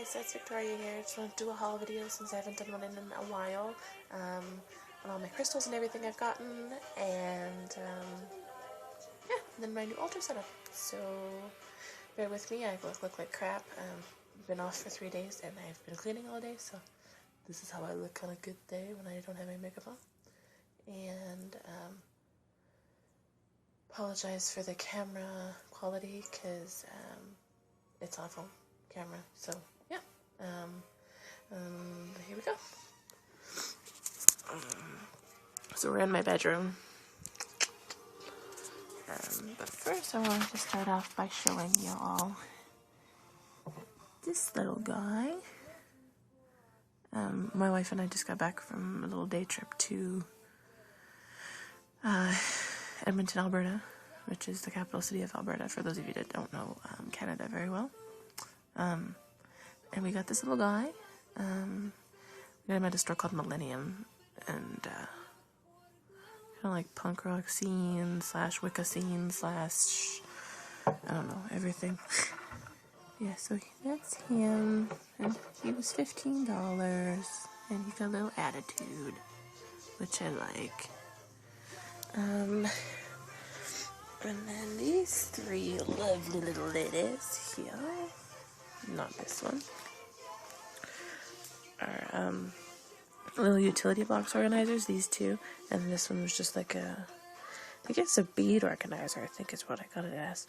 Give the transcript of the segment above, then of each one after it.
guys, it's Victoria here. Just want to do a haul video since I haven't done one in a while. On all my crystals and everything I've gotten, and yeah, and then my new altar setup. So bear with me, I look like crap. I've been off for 3 days and I've been cleaning all day, so this is how I look on a good day when I don't have my makeup on. And apologize for the camera quality because it's on phone camera, so yeah. Here we go. So we're in my bedroom. But first I wanted to start off by showing you all this little guy. My wife and I just got back from a little day trip to Edmonton, Alberta, which is the capital city of Alberta, for those of you that don't know Canada very well. And we got this little guy. We got him at a store called Millennium, and kind of like punk rock scene / Wicca scene / I don't know, everything. Yeah, so that's him, and he was $15, and he got a little attitude, which I like. And then these three lovely little ladies here, not this one, are little utility box organizers, these two, and this one was just like I think it's a bead organizer, I think is what I got it as.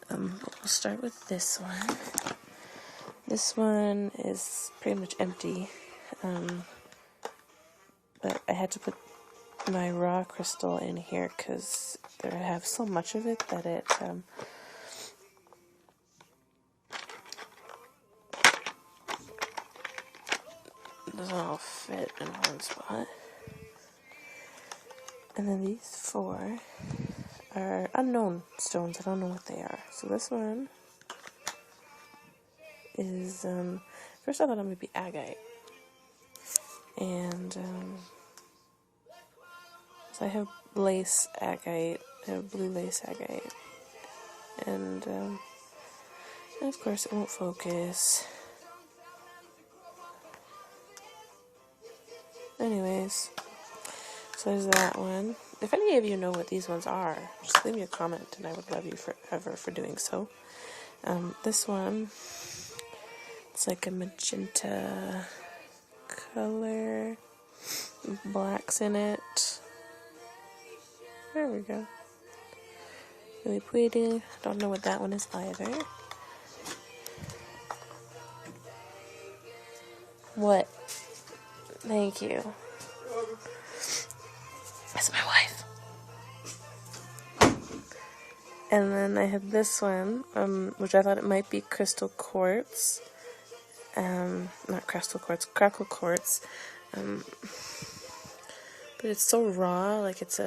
We'll start with this one. This one is pretty much empty, but I had to put my raw crystal in here because I have so much of it that it doesn't all fit in one spot. And then these four are unknown stones. I don't know what they are. So this one is, first I thought it would be agate. And so I have lace agate, I have blue lace agate. And of course it won't focus. Anyways, so there's that one. If any of you know what these ones are, just leave me a comment and I would love you forever for doing so. This one, it's like a magenta color, black's in it. There we go. Really pretty. Don't know what that one is either. What? Thank you. That's my wife. And then I have this one, which I thought it might be crystal quartz. Not crystal quartz, crackle quartz. But it's so raw, like it's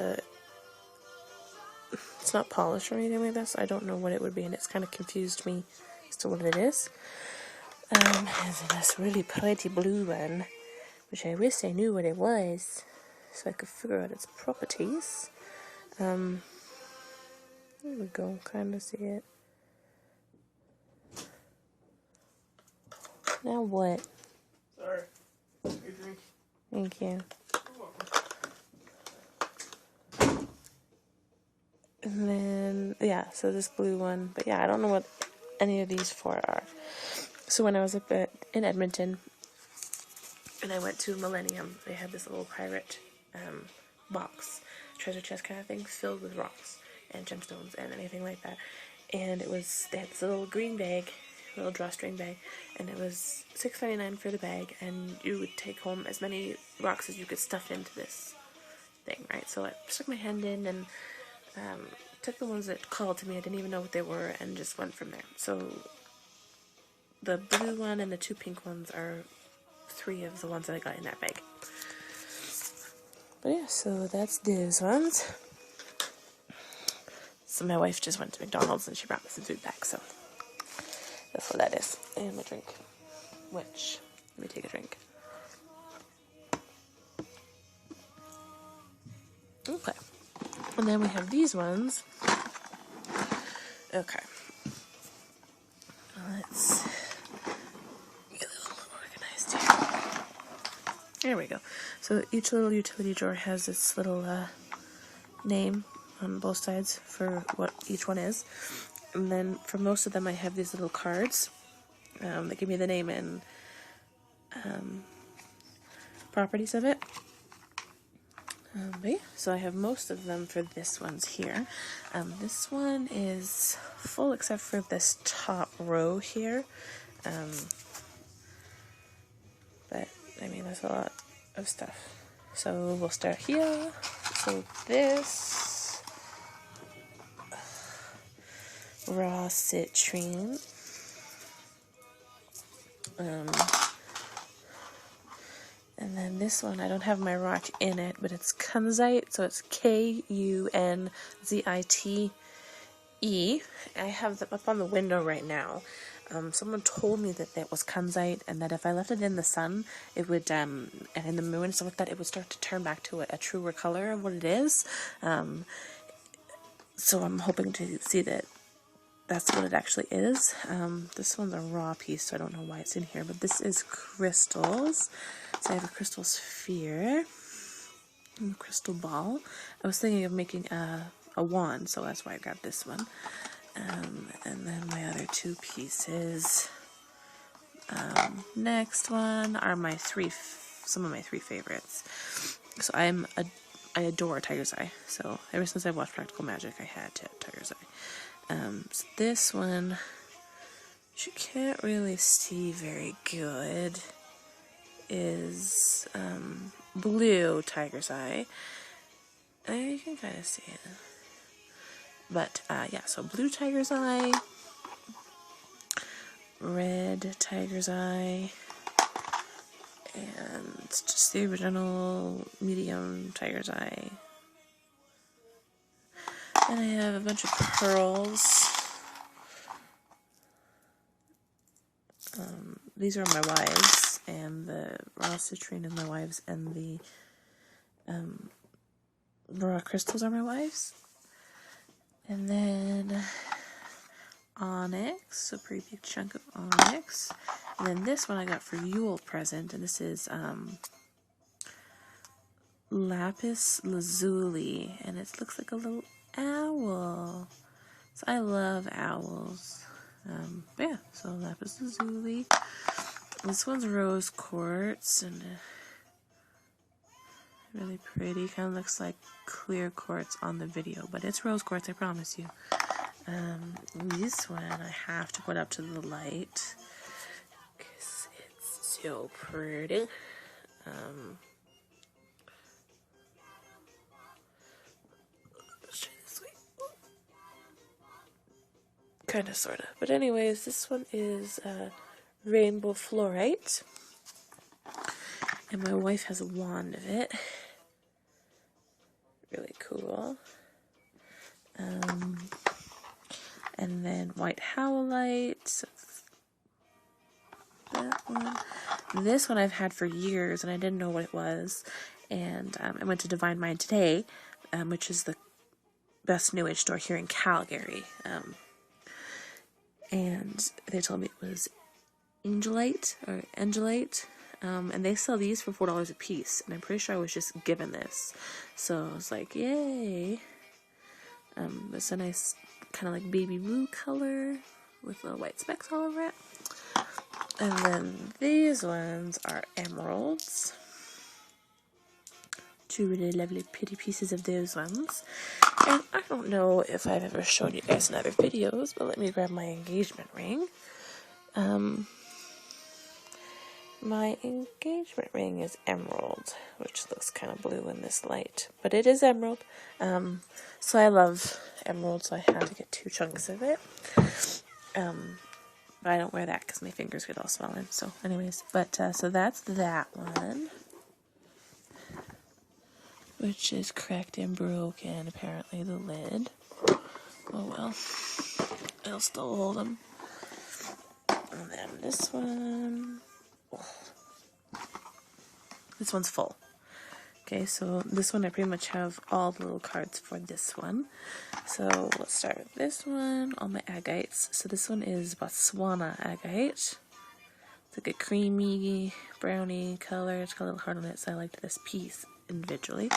not polished or anything like this. I don't know what it would be, and it's kind of confused me as to what it is. There's this really pretty blue one, which I wish I knew what it was, so I could figure out its properties. There we go, kind of see it. Now what? Sorry. Your drink. Thank you. And then, yeah, so this blue one. But yeah, I don't know what any of these four are. So when I was up in Edmonton, and I went to Millennium, they had this little pirate box, treasure chest kind of thing, filled with rocks and gemstones and anything like that. And they had this little green bag, little drawstring bag, and it was $6.99 for the bag, and you would take home as many rocks as you could stuff into this thing, right? So I stuck my hand in and took the ones that called to me. I didn't even know what they were, and just went from there. So the blue one and the two pink ones are 3 of the ones that I got in that bag. But yeah, so that's those ones. So my wife just went to McDonald's and she brought me some food back, so that's what that is. And my drink, which, let me take a drink. Okay. And then we have these ones. Okay. Let's get There we go. So each little utility drawer has its little name on both sides for what each one is. And then for most of them I have these little cards that give me the name and properties of it. But yeah, so I have most of them for this one's here. This one is full except for this top row here. But I mean, there's a lot of stuff. So we'll start here. So this raw citrine. And then this one, I don't have my rock in it, but it's kunzite, so it's Kunzite. I have them up on the window right now. Someone told me that that was kunzite, and that if I left it in the sun, it would, and in the moon and stuff like that, it would start to turn back to a truer color of what it is. So I'm hoping to see that that's what it actually is. This one's a raw piece, so I don't know why it's in here, but this is crystals. So I have a crystal sphere and a crystal ball. I was thinking of making a wand, so that's why I grabbed this one. And then my other two pieces, next one, are my some of my three favorites. So I adore Tiger's Eye. So ever since I watched Practical Magic, I had to have Tiger's Eye. So this one, which you can't really see very good, is blue Tiger's Eye. You can kind of see it. But yeah, so blue Tiger's Eye, red Tiger's Eye, and just the original medium Tiger's Eye. And I have a bunch of pearls. These are my wives, and the raw citrine is my wives, and the raw crystals are my wives. And then onyx, a pretty big chunk of onyx. And then this one I got for Yule present, and this is lapis lazuli, and it looks like a little owl. So I love owls. But yeah, so lapis lazuli. This one's rose quartz, and really pretty. Kind of looks like clear quartz on the video, but it's rose quartz, I promise you. This one I have to put up to the light because it's so pretty. Let's try this way. Kind of, sort of. But anyways, this one is rainbow fluorite. And my wife has a wand of it. Really cool. And then white howlite. That one. This one I've had for years, and I didn't know what it was. And I went to Divine Mind today, which is the best New Age store here in Calgary. And they told me it was angelite, and they sell these for $4 a piece, and I'm pretty sure I was just given this, so I was like, yay. It's a nice kind of like baby blue color with little white specks all over it. And then these ones are emeralds. Two really lovely pretty pieces of those ones. And I don't know if I've ever shown you guys in other videos, but let me grab my engagement ring. My engagement ring is emerald, which looks kind of blue in this light, but it is emerald. So I love emerald, so I had to get 2 chunks of it. But I don't wear that because my fingers get all swollen. So anyways, but so that's that one, which is cracked and broken, apparently, the lid. Oh well, I'll still hold them. And then this one. This one's full. Okay, so this one I pretty much have all the little cards for this one. So let's start with this one, all my agates. So this one is Botswana agate. It's like a creamy, browny color. It's got a little heart on it, so I liked this piece individually.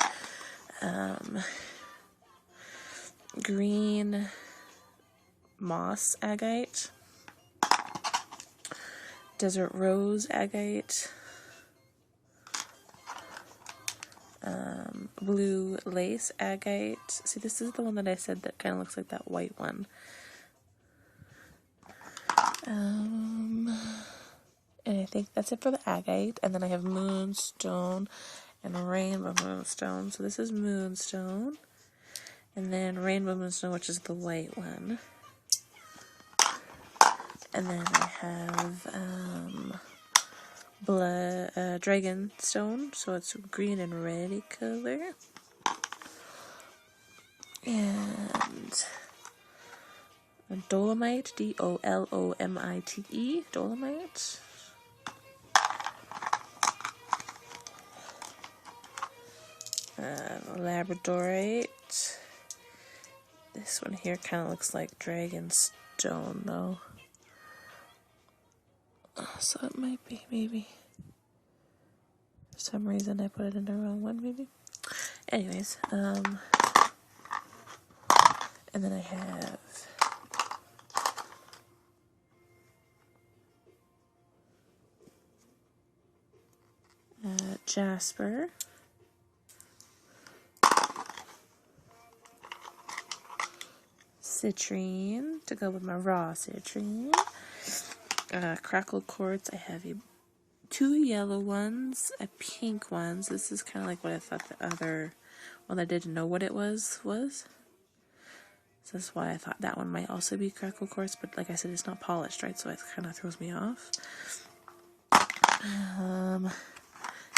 Green moss agate. Desert rose agate. Blue lace agate. See, this is the one that I said that kind of looks like that white one. And I think that's it for the agate. And then I have moonstone and rainbow moonstone. So this is moonstone. And then rainbow moonstone, which is the white one. And then I have dragon stone, so it's green and red color. And a dolomite, D-O-L-O-M-I-T-E, dolomite. Labradorite. This one here kind of looks like dragon stone, though. So it might be, maybe. For some reason I put it in the wrong one, maybe. Anyways, and then I have jasper. Citrine to go with my raw citrine. Crackle quartz. I have 2 yellow ones, a pink ones. This is kind of like what I thought the other one I didn't know what it was. So that's why I thought that one might also be crackle quartz, but like I said, it's not polished, right? So it kind of throws me off.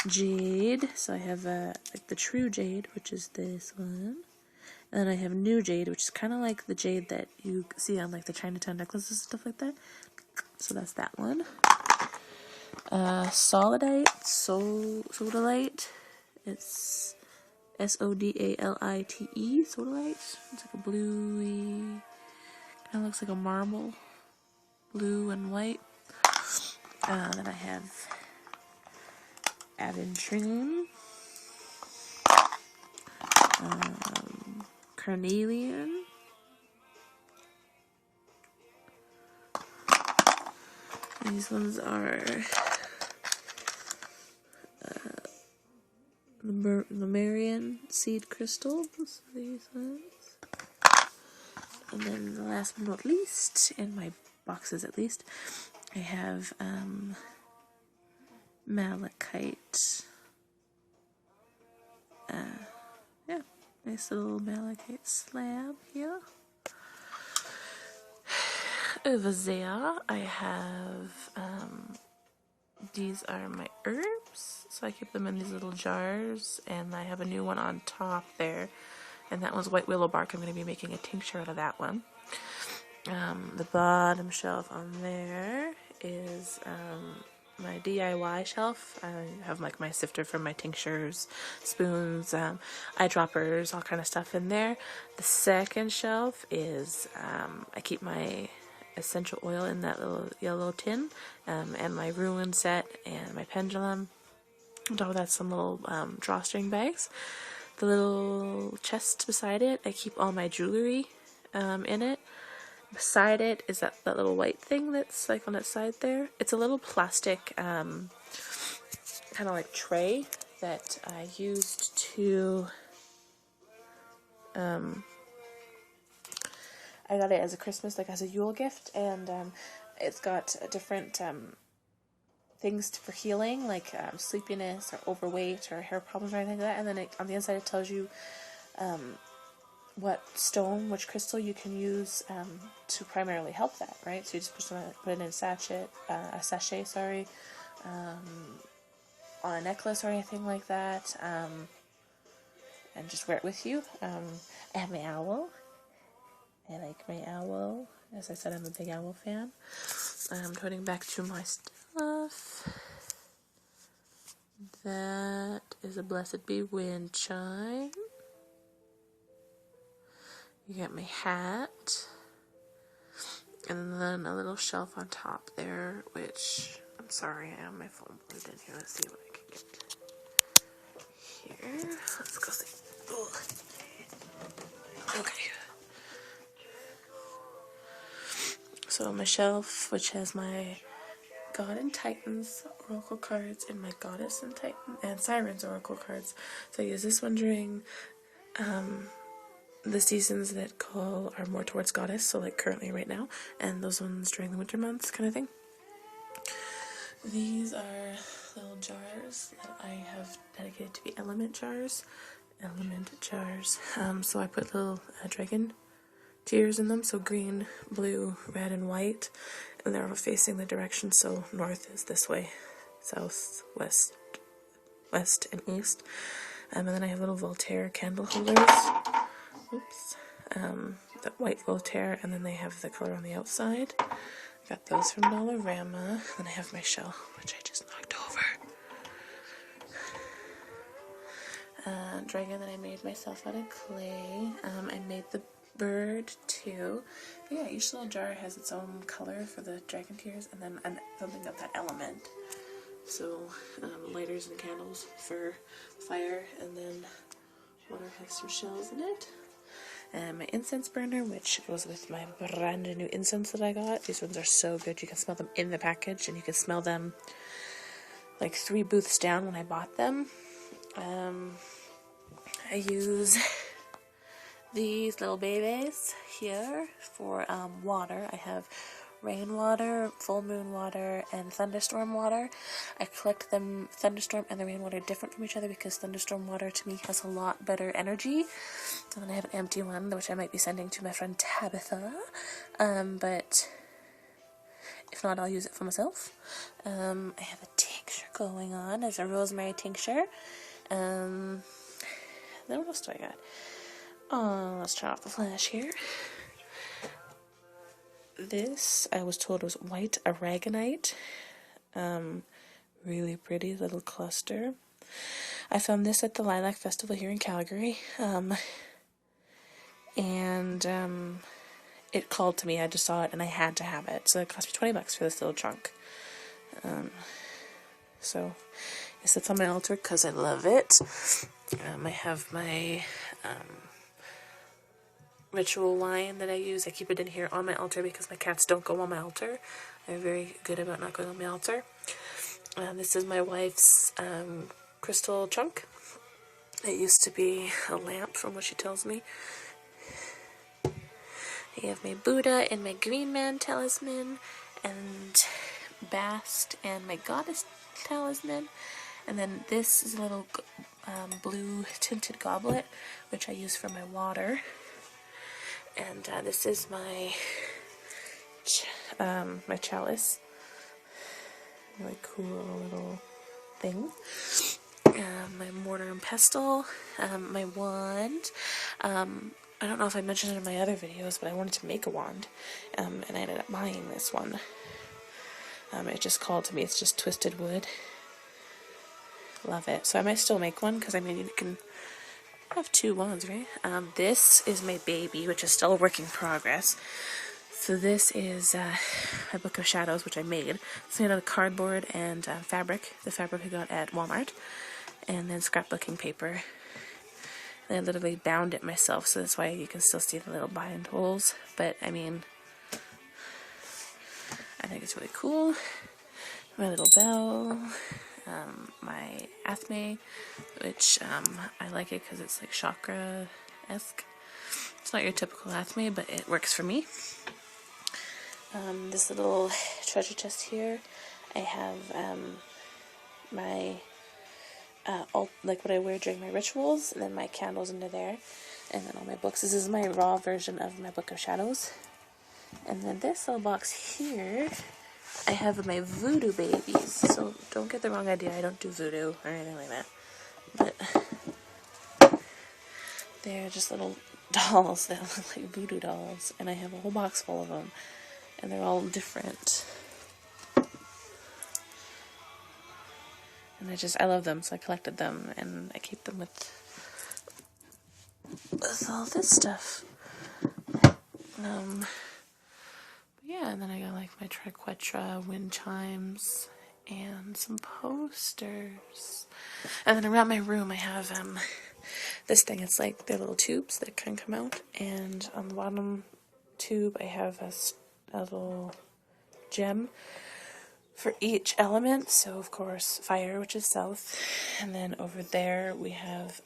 Jade. So I have like the true jade, which is this one. And then I have new jade, which is kind of like the jade that you see on like the Chinatown necklaces and stuff like that. So that's that one. Sodalite. It's S-O-D-A-L-I-T-E, sodalite. It's like a bluey, kind of looks like a marble, blue and white. Then I have aventurine, carnelian, these ones are the Marian seed crystals, these ones. And then the last but not least, in my boxes at least, I have malachite. Yeah, nice little malachite slab here. Over there, I have, these are my herbs, so I keep them in these little jars, and I have a new one on top there, and that one's white willow bark. I'm going to be making a tincture out of that one. The bottom shelf on there is my DIY shelf. I have like my sifter for my tinctures, spoons, eyedroppers, all kind of stuff in there. The second shelf is I keep my essential oil in that little yellow tin, and my ruin set and my pendulum. On top of that, some little drawstring bags. The little chest beside it, I keep all my jewelry in it. Beside it is that little white thing that's like on its side there. It's a little plastic kind of like tray that I used to I got it as a Christmas, like as a Yule gift, and it's got different things for healing, like sleepiness or overweight or hair problems or anything like that. And then on the inside it tells you what stone, which crystal you can use to primarily help that, right? So you just put it in a sachet, on a necklace or anything like that, and just wear it with you. I have my owl. I like my owl. As I said, I'm a big owl fan. Turning back to my stuff. That is a Blessed Be wind chime. You got my hat. And then a little shelf on top there, which I'm Sorry, I have my phone plugged in here. Let's see what I can get here. Let's go see. Ugh. Okay. So my shelf, which has my God and Titans oracle cards and my Goddess and Titan and Sirens oracle cards. So I use this one during the seasons that are more towards Goddess, so like currently right now, and those ones during the winter months kind of thing. These are little jars that I have dedicated to be element jars. So I put little dragon tears in them, so green, blue, red, and white, and they're all facing the direction, so north is this way, south, west, and east. And then I have little Voltaire candle holders. Oops. The white Voltaire, and then they have the color on the outside. I got those from Dollarama. Then I have my shell, which I just knocked over. Dragon that I made myself out of clay. I made the bird too. But yeah, each little jar has its own color for the dragon tears, and then something of that element. So lighters and candles for fire, and then water has some shells in it. And my incense burner, which goes with my brand new incense that I got. These ones are so good. You can smell them in the package, and you can smell them like 3 booths down when I bought them. I use these little babies here for water. I have rainwater, full moon water, and thunderstorm water. I collect them, thunderstorm and the rainwater, different from each other because thunderstorm water to me has a lot better energy. And then I have an empty one, which I might be sending to my friend Tabitha. But if not, I'll use it for myself. I have a tincture going on. There's a rosemary tincture. Then what else do I got? Oh, let's turn off the flash here. This, I was told, was white aragonite. Really pretty little cluster. I found this at the Lilac Festival here in Calgary. It called to me. I just saw it and I had to have it. So it cost me $20 for this little chunk. So it sits on my altar because I love it. I have my ritual wine that I use. I keep it in here on my altar because my cats don't go on my altar. They're very good about not going on my altar. This is my wife's crystal chunk. It used to be a lamp from what she tells me. I have my Buddha and my Green Man talisman and Bast and my Goddess talisman. And then this is a little blue tinted goblet, which I use for my water. And this is my my chalice. Really cool little thing. My mortar and pestle. My wand. I don't know if I mentioned it in my other videos, but I wanted to make a wand. And I ended up buying this one. It just called to me. It's just twisted wood. Love it. So I might still make one, because I mean you can have 2 wands, right? This is my baby, which is still a work in progress. So this is my Book of Shadows, which I made. It's made out of cardboard and fabric. The fabric I got at Walmart. And then scrapbooking paper. And I literally bound it myself, so that's why you can still see the little bind holes. But, I mean, I think it's really cool. My little bell. My athame, which I like it because it's like chakra-esque. It's not your typical athame, but it works for me. This little treasure chest here, I have my like what I wear during my rituals, and then my candles under there, and then all my books. This is my raw version of my Book of Shadows. And then this little box here, I have my voodoo babies. So don't get the wrong idea, I don't do voodoo or anything like that. But they're just little dolls that look like voodoo dolls, and I have a whole box full of them, and they're all different. And I love them, so I collected them, and I keep them with all this stuff. Yeah, and then I got like my triquetra wind chimes and some posters. And then around my room I have this thing. It's like they're little tubes that can come out, and on the bottom tube I have a little gem for each element. So of course fire, which is south, and then over there we have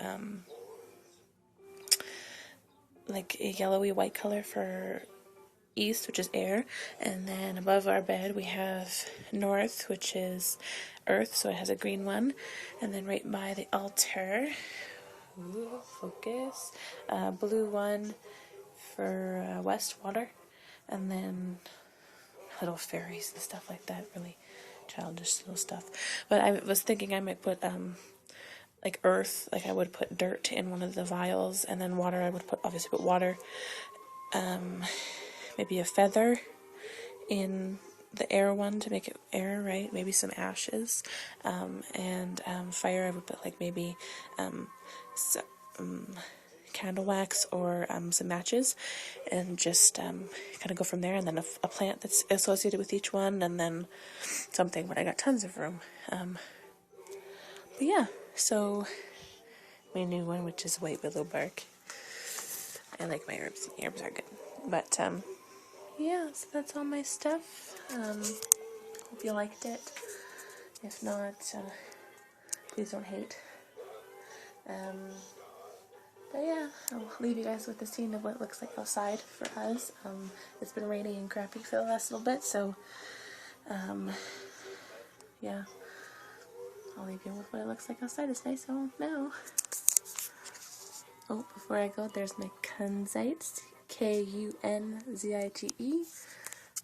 like a yellowy white color for east, which is air, and then above our bed we have north, which is earth, so it has a green one, and then right by the altar, ooh, focus, blue one for west, water, and then little fairies and stuff like that, really childish little stuff. But I was thinking I might put like earth, like I would put dirt in one of the vials, and then water, I would obviously put water, maybe a feather in the air one to make it air, right? Maybe some ashes, and fire, I would put like maybe some candle wax or some matches, and just kind of go from there, and then a plant that's associated with each one, and then something, but I got tons of room. But yeah, so my new one, which is white willow bark. I like my herbs. Herbs are good. But yeah, so that's all my stuff. Hope you liked it. If not, please don't hate. But yeah, I'll leave you guys with the scene of what it looks like outside for us. It's been rainy and crappy for the last little bit, so yeah, I'll leave you with what it looks like outside. It's nice out now. Oh, before I go, there's my Kunzite, Kunzite.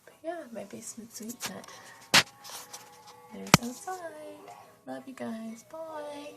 But yeah, my basement sweet nut. There's outside. Love you guys. Bye.